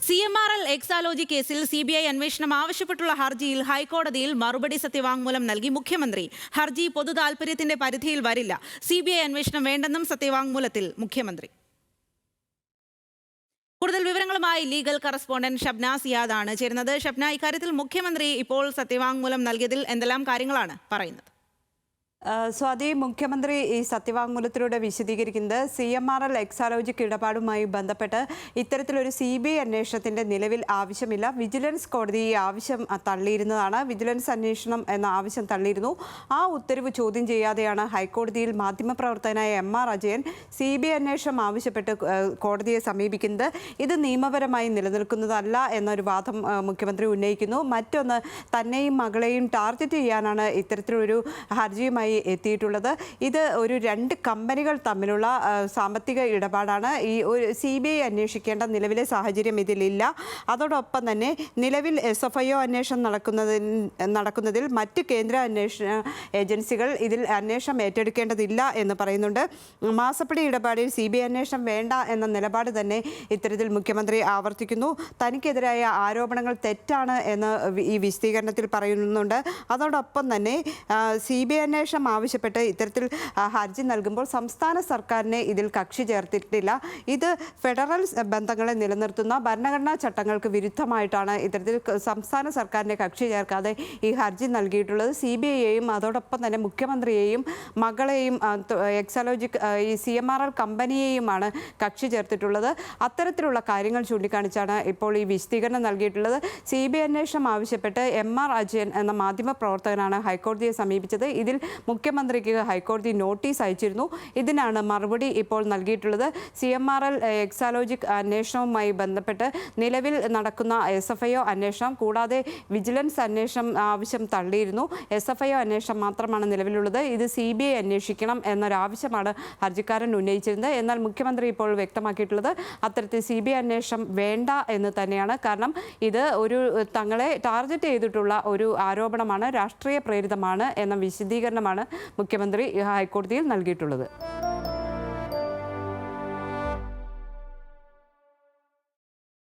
CMRL Exalogic കേസിൽ CBI അന്വേഷണം ആവശ്യപ്പെട്ടുള്ള ഹർജിയിൽ ഹൈക്കോടതിയിൽ മറുപടി സത്യവാങ്മൂലം നൽകി മുഖ്യമന്ത്രി. ഹർജി പൊതുതാൽപര്യത്തിന്റെ പരിധിയിൽ വരില്ല. CBI അന്വേഷണം വേണ്ടെന്നും സത്യവാങ്മൂലത്തിൽ മുഖ്യമന്ത്രി. കൂടുതൽ വിവരങ്ങളുമായി ലീഗൽ കറസ്പോണ്ടന്റ് ഷബ്ന സിയാദാണ് ചേരുന്നത്. ഷബ്ന, ഇക്കാര്യത്തിൽ മുഖ്യമന്ത്രി ഇപ്പോൾ സത്യവാങ്മൂലം നൽകിയതിൽ എന്തെല്ലാം കാര്യങ്ങളാണ് പറയുന്നത്? സ്വാതി, മുഖ്യമന്ത്രി ഈ സത്യവാങ്മൂലത്തിലൂടെ വിശദീകരിക്കുന്നത് CMRL എക്സാലോജിക് ഇടപാടുമായി ബന്ധപ്പെട്ട് ഇത്തരത്തിലൊരു CBI അന്വേഷണത്തിന്റെ നിലവിൽ ആവശ്യമില്ല. വിജിലൻസ് കോടതി ഈ ആവശ്യം തള്ളിയിരുന്നതാണ്. വിജിലൻസ് അന്വേഷണം എന്ന ആവശ്യം തള്ളിയിരുന്നു. ആ ഉത്തരവ് ചോദ്യം ചെയ്യാതെയാണ് ഹൈക്കോടതിയിൽ മാധ്യമപ്രവർത്തകനായ MR അജയൻ CBI അന്വേഷണം ആവശ്യപ്പെട്ട് കോടതിയെ സമീപിക്കുന്നത്. ഇത് നിയമപരമായി നിലനിൽക്കുന്നതല്ല എന്നൊരു വാദം മുഖ്യമന്ത്രി ഉന്നയിക്കുന്നു. മറ്റൊന്ന്, തന്നെയും മകളെയും ടാർഗറ്റ് ചെയ്യാനാണ് ഇത്തരത്തിലൊരു ഹർജിയുമായി എത്തിയിട്ടുള്ളത്. ഇത് ഒരു രണ്ട് കമ്പനികൾ തമ്മിലുള്ള സാമ്പത്തിക ഇടപാടാണ്. ഈ ഒരു CBI അന്വേഷിക്കേണ്ട നിലവിലെ സാഹചര്യം ഇതിലില്ല. അതോടൊപ്പം തന്നെ നിലവിൽ SFIO അന്വേഷണം നടക്കുന്നതിൽ മറ്റ് കേന്ദ്ര അന്വേഷണ ഏജൻസികൾ ഇതിൽ അന്വേഷണം ഏറ്റെടുക്കേണ്ടതില്ല എന്ന് പറയുന്നുണ്ട്. മാസപ്പടി ഇടപാടിൽ CBI അന്വേഷണം വേണ്ട എന്ന നിലപാട് തന്നെ ഇത്തരത്തിൽ മുഖ്യമന്ത്രി ആവർത്തിക്കുന്നു. തനിക്കെതിരായ ആരോപണങ്ങൾ തെറ്റാണ് എന്ന് ഈ വിശദീകരണത്തിൽ പറയുന്നുണ്ട്. അതോടൊപ്പം തന്നെ CBI അന്വേഷണം ആവശ്യപ്പെട്ട് ഇത്തരത്തിൽ ഹർജി നൽകുമ്പോൾ സംസ്ഥാന സർക്കാരിനെ ഇതിൽ കക്ഷി ചേർത്തിട്ടില്ല. ഇത് ഫെഡറൽ ബന്ധങ്ങളെ നിലനിർത്തുന്ന ഭരണഘടനാ ചട്ടങ്ങൾക്ക് വിരുദ്ധമായിട്ടാണ് ഇത്തരത്തിൽ സംസ്ഥാന സർക്കാരിനെ കക്ഷി ചേർക്കാതെ ഈ ഹർജി നൽകിയിട്ടുള്ളത്. CBIയെയും അതോടൊപ്പം തന്നെ മുഖ്യമന്ത്രിയെയും മകളെയും എക്സാലോജിക് ഈ CMRL കമ്പനിയെയുമാണ് കക്ഷി ചേർത്തിട്ടുള്ളത്. അത്തരത്തിലുള്ള കാര്യങ്ങൾ ചൂണ്ടിക്കാണിച്ചാണ് ഇപ്പോൾ ഈ വിശദീകരണം നൽകിയിട്ടുള്ളത്. CBI അന്വേഷണം ആവശ്യപ്പെട്ട് MR അജയൻ എന്ന മാധ്യമ പ്രവർത്തകനാണ് ഹൈക്കോടതിയെ സമീപിച്ചത്. ഇതിൽ മുഖ്യമന്ത്രിക്ക് ഹൈക്കോടതി നോട്ടീസ് അയച്ചിരുന്നു. ഇതിനാണ് മറുപടി ഇപ്പോൾ നൽകിയിട്ടുള്ളത്. CMRL എക്സാലോജിക് അന്വേഷണവുമായി ബന്ധപ്പെട്ട് നിലവിൽ നടക്കുന്ന SFIO അന്വേഷണം കൂടാതെ വിജിലൻസ് അന്വേഷണം ആവശ്യം തള്ളിയിരുന്നു. SFIO അന്വേഷണം മാത്രമാണ് നിലവിലുള്ളത്. ഇത് CBI അന്വേഷിക്കണം എന്നൊരാവശ്യമാണ് ഹർജിക്കാരൻ ഉന്നയിച്ചിരുന്നത്. എന്നാൽ മുഖ്യമന്ത്രി ഇപ്പോൾ വ്യക്തമാക്കിയിട്ടുള്ളത് അത്തരത്തിൽ CBI അന്വേഷണം വേണ്ട എന്ന് തന്നെയാണ്. കാരണം ഇത് ഒരു തങ്ങളെ ടാർഗറ്റ് ചെയ്തിട്ടുള്ള ഒരു ആരോപണമാണ്, രാഷ്ട്രീയ പ്രേരിതമാണ് എന്ന വിശദീകരണമാണ് മുഖ്യമന്ത്രി ഹൈക്കോടതിയിൽ നൽകിയിട്ടുള്ളത്.